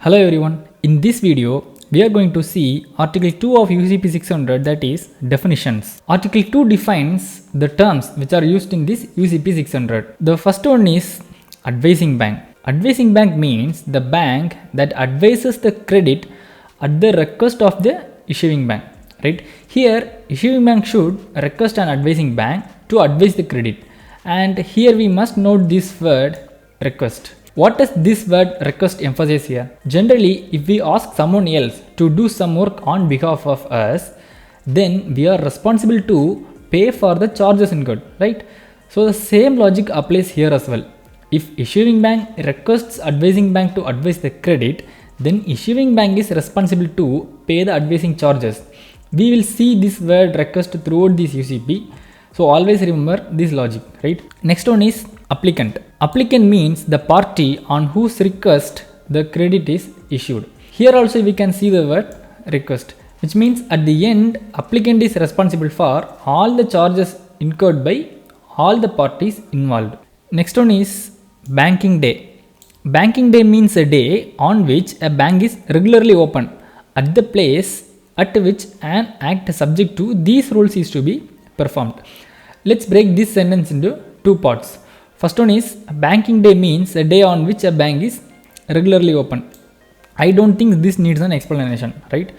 Hello everyone, in this video we are going to see Article 2 of UCP600, that is definitions. Article 2 defines the terms which are used in this UCP600. The first one is advising bank. Advising bank means the bank that advises the credit at the request of the issuing bank. Right? Here issuing bank should request an advising bank to advise the credit, and here we must note this word request. What does this word request emphasize here? Generally, if we ask someone else to do some work on behalf of us, then we are responsible to pay for the charges incurred, right? So the same logic applies here as well. If issuing bank requests advising bank to advise the credit, then issuing bank is responsible to pay the advising charges. We will see this word request throughout this UCP. So always remember this logic, right? Next one is applicant. Applicant means the party on whose request the credit is issued. Here also we can see the word request, which means at the end applicant is responsible for all the charges incurred by all the parties involved. Next one is banking day. Banking day means a day on which a bank is regularly open at the place at which an act subject to these rules is to be performed. Let's break this sentence into two parts. First one is banking day means a day on which a bank is regularly open. I don't think this needs an explanation, right?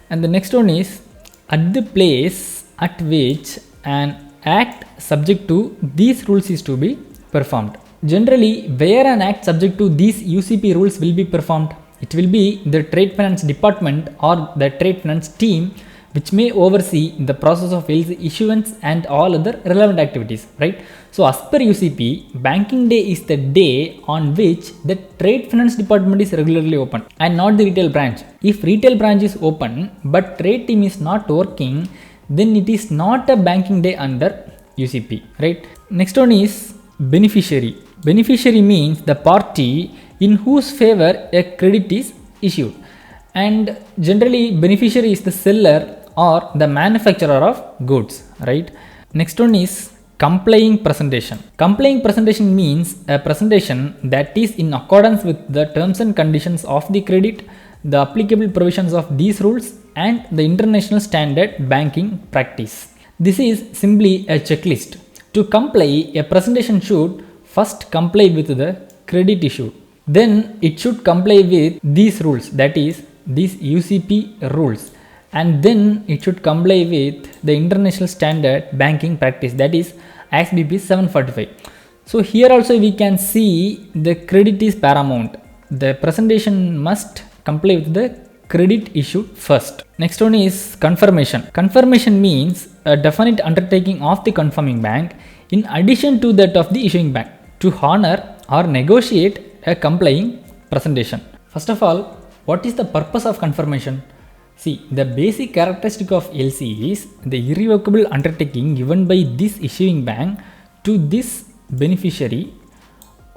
And the next one is at the place at which an act subject to these rules is to be performed. Generally, where an act subject to these UCP rules will be performed, it will be the trade finance department or the trade finance team, which may oversee the process of issuance and all other relevant activities, right? So as per UCP, banking day is the day on which the trade finance department is regularly open and not the retail branch. If retail branch is open but trade team is not working, then it is not a banking day under UCP, right? Next one is beneficiary. Beneficiary means the party in whose favor a credit is issued, and generally beneficiary is the seller or the manufacturer of goods, right? Next one is complying presentation. Complying presentation means a presentation that is in accordance with the terms and conditions of the credit, the applicable provisions of these rules, and the international standard banking practice. This is simply a checklist. To comply, a presentation should first comply with the credit issue. Then it should comply with these rules, that is these UCP rules, and then it should comply with the international standard banking practice, that is ISBP 745. So here also we can see the credit is paramount. The presentation must comply with the credit issued first. Next one is confirmation. Confirmation means a definite undertaking of the confirming bank in addition to that of the issuing bank to honor or negotiate a complying presentation. First of all, what is the purpose of confirmation? See, the basic characteristic of LC is the irrevocable undertaking given by this issuing bank to this beneficiary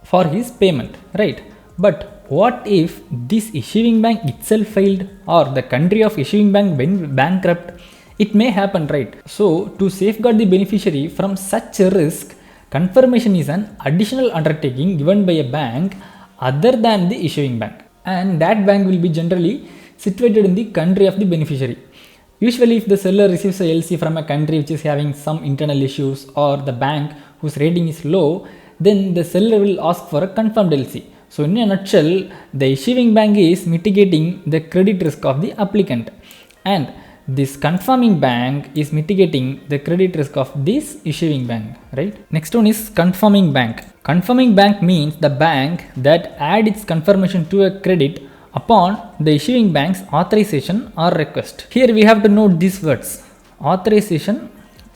for his payment, right? But what if this issuing bank itself failed or the country of issuing bank went bankrupt? It may happen, right? So to safeguard the beneficiary from such a risk, confirmation is an additional undertaking given by a bank other than the issuing bank, and that bank will be generally situated in the country of the beneficiary. Usually if the seller receives a LC from a country which is having some internal issues or the bank whose rating is low, then the seller will ask for a confirmed LC. So in a nutshell, the issuing bank is mitigating the credit risk of the applicant, and this confirming bank is mitigating the credit risk of this issuing bank, right? Next one is confirming bank. Confirming bank means the bank that adds its confirmation to a credit upon the issuing bank's authorization or request. Here we have to note these words: authorization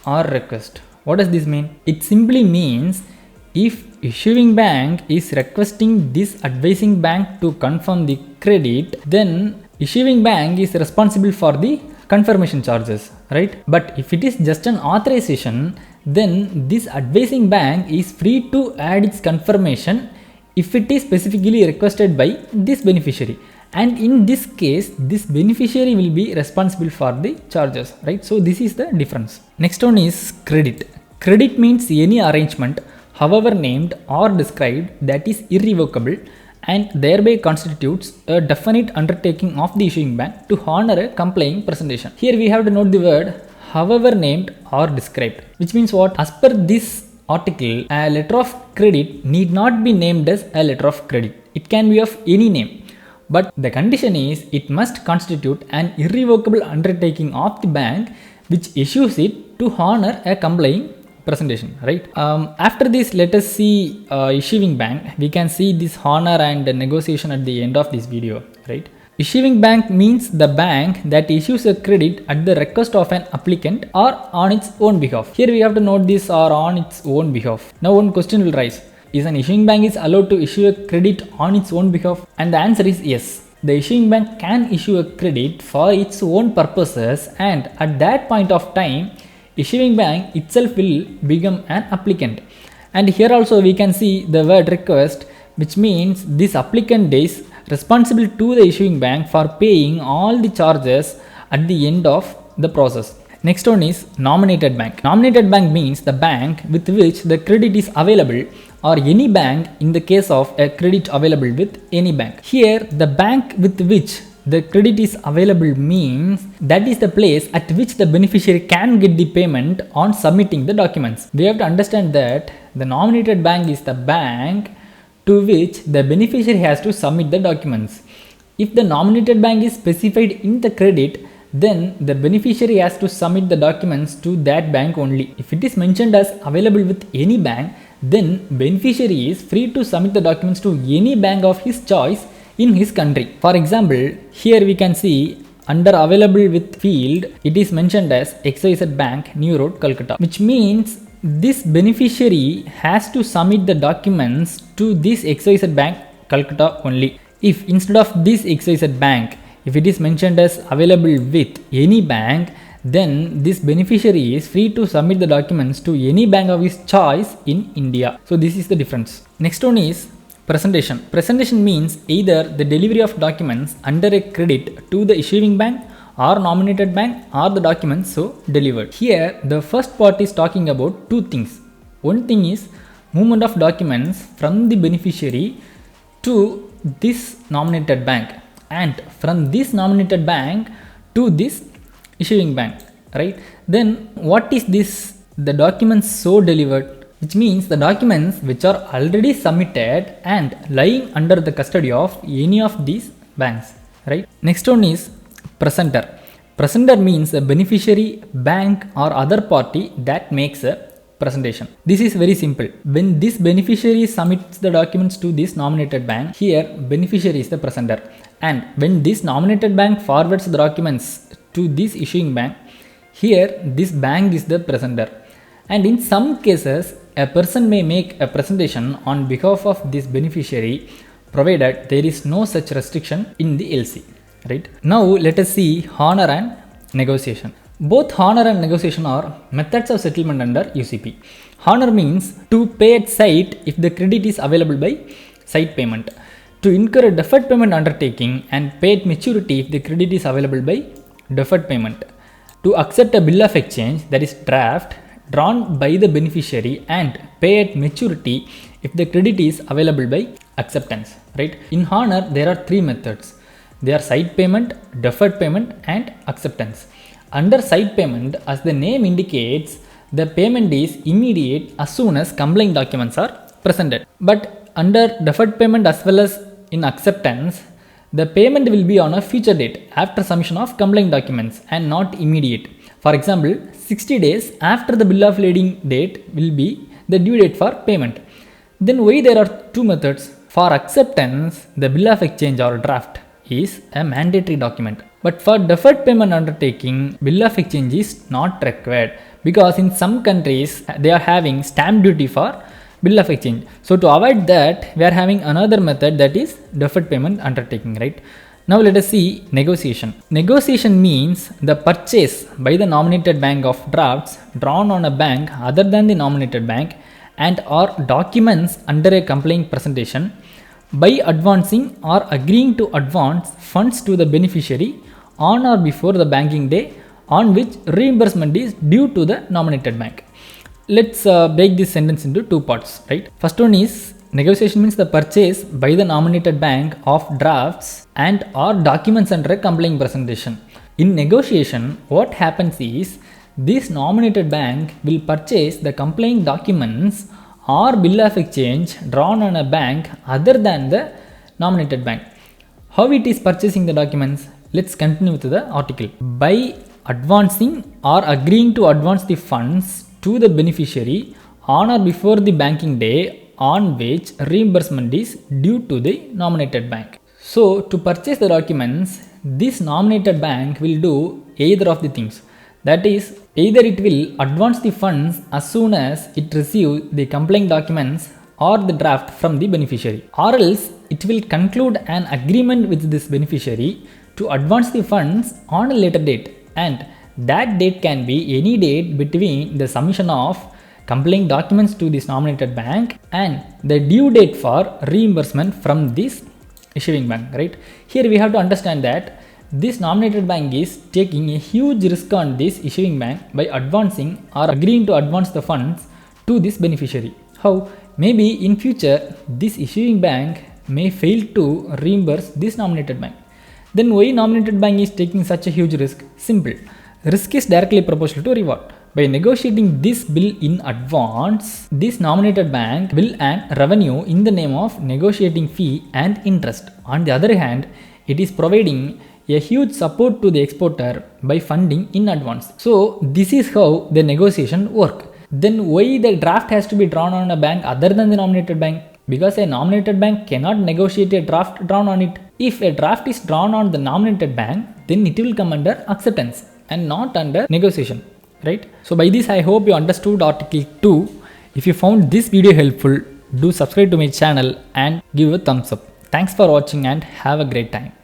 or request. What does this mean? It simply means if issuing bank is requesting this advising bank to confirm the credit, then issuing bank is responsible for the confirmation charges, right? But if it is just an authorization, then this advising bank is free to add its confirmation if it is specifically requested by this beneficiary, and in this case this beneficiary will be responsible for the charges, right? So this is the difference. Next one is credit. Credit means any arrangement, however named or described, that is irrevocable and thereby constitutes a definite undertaking of the issuing bank to honor a complying presentation. Here we have to note the word however named or described, which means what? As per this article, a letter of credit need not be named as a letter of credit. It can be of any name. But the condition is it must constitute an irrevocable undertaking of the bank which issues it to honor a complying presentation, right? After this, let us see issuing bank. We can see this honor and negotiation at the end of this video, right? Issuing bank means the bank that issues a credit at the request of an applicant or on its own behalf. Here we have to note this or on its own behalf. Now one question will rise. Is an issuing bank is allowed to issue a credit on its own behalf? And the answer is yes. The issuing bank can issue a credit for its own purposes, and at that point of time, issuing bank itself will become an applicant. And here also we can see the word request, which means this applicant is responsible to the issuing bank for paying all the charges at the end of the process. Next one is nominated bank. Nominated bank means the bank with which the credit is available, or any bank in the case of a credit available with any bank. Here the bank with which the credit is available means that is the place at which the beneficiary can get the payment on submitting the documents. We have to understand that the nominated bank is the bank to which the beneficiary has to submit the documents. If the nominated bank is specified in the credit, then the beneficiary has to submit the documents to that bank only. If it is mentioned as available with any bank, then beneficiary is free to submit the documents to any bank of his choice in his country. For example, here we can see under available with field, it is mentioned as XYZ Bank, New Road, Calcutta, which means this beneficiary has to submit the documents to this XYZ Bank, Calcutta only. If instead of this XYZ Bank, if it is mentioned as available with any bank, then this beneficiary is free to submit the documents to any bank of his choice in India. So this is the difference. Next one is presentation. Presentation means either the delivery of documents under a credit to the issuing bank or nominated bank, or the documents so delivered. Here the first part is talking about two things. One thing is movement of documents from the beneficiary to this nominated bank, and from this nominated bank to this issuing bank, right? Then what is this? The documents so delivered, which means the documents which are already submitted and lying under the custody of any of these banks, right? Next one is presenter. Presenter means a beneficiary, bank or other party that makes a presentation. This is very simple. When this beneficiary submits the documents to this nominated bank, here beneficiary is the presenter, and when this nominated bank forwards the documents to this issuing bank, here this bank is the presenter. And in some cases a person may make a presentation on behalf of this beneficiary, provided there is no such restriction in the LC, right? Now let us see honor and negotiation. Both honor and negotiation are methods of settlement under UCP. Honor means to pay at sight if the credit is available by sight payment, to incur a deferred payment undertaking and pay at maturity if the credit is available by deferred payment, to accept a bill of exchange, that is draft, drawn by the beneficiary and pay at maturity if the credit is available by acceptance, right? In honor there are three methods. They are sight payment, deferred payment and acceptance. Under sight payment, as the name indicates, the payment is immediate as soon as complying documents are presented. But under deferred payment as well as in acceptance, the payment will be on a future date after submission of complying documents and not immediate. For example, 60 days after the bill of lading date will be the due date for payment. Then why there are two methods? For acceptance, the bill of exchange or draft is a mandatory document. But for deferred payment undertaking, bill of exchange is not required, because in some countries they are having stamp duty for bill of exchange. So to avoid that, we are having another method, that is deferred payment undertaking, right? Now let us see negotiation. Negotiation means the purchase by the nominated bank of drafts drawn on a bank other than the nominated bank and or documents under a complying presentation by advancing or agreeing to advance funds to the beneficiary on or before the banking day on which reimbursement is due to the nominated bank. Let's break this sentence into two parts, right? First one is negotiation means the purchase by the nominated bank of drafts and or documents under a complying presentation. In negotiation, what happens is this nominated bank will purchase the complying documents or bill of exchange drawn on a bank other than the nominated bank. How it is purchasing the documents? Let's continue with the article. By advancing or agreeing to advance the funds to the beneficiary on or before the banking day on which reimbursement is due to the nominated bank. So to purchase the documents, this nominated bank will do either of the things. That is, either it will advance the funds as soon as it receives the complying documents or the draft from the beneficiary, or else it will conclude an agreement with this beneficiary to advance the funds on a later date, and that date can be any date between the submission of complying documents to this nominated bank and the due date for reimbursement from this issuing bank, right? Here we have to understand that this nominated bank is taking a huge risk on this issuing bank by advancing or agreeing to advance the funds to this beneficiary. How? Maybe in future this issuing bank may fail to reimburse this nominated bank. Then why nominated bank is taking such a huge risk? Simple. Risk is directly proportional to reward. By negotiating this bill in advance, this nominated bank will earn revenue in the name of negotiating fee and interest. On the other hand, it is providing a huge support to the exporter by funding in advance. So this is how the negotiation work. Then why the draft has to be drawn on a bank other than the nominated bank? Because a nominated bank cannot negotiate a draft drawn on it. If a draft is drawn on the nominated bank, then it will come under acceptance and not under negotiation, right? So by this I hope you understood Article 2. If you found this video helpful, do subscribe to my channel and give a thumbs up. Thanks for watching and have a great time.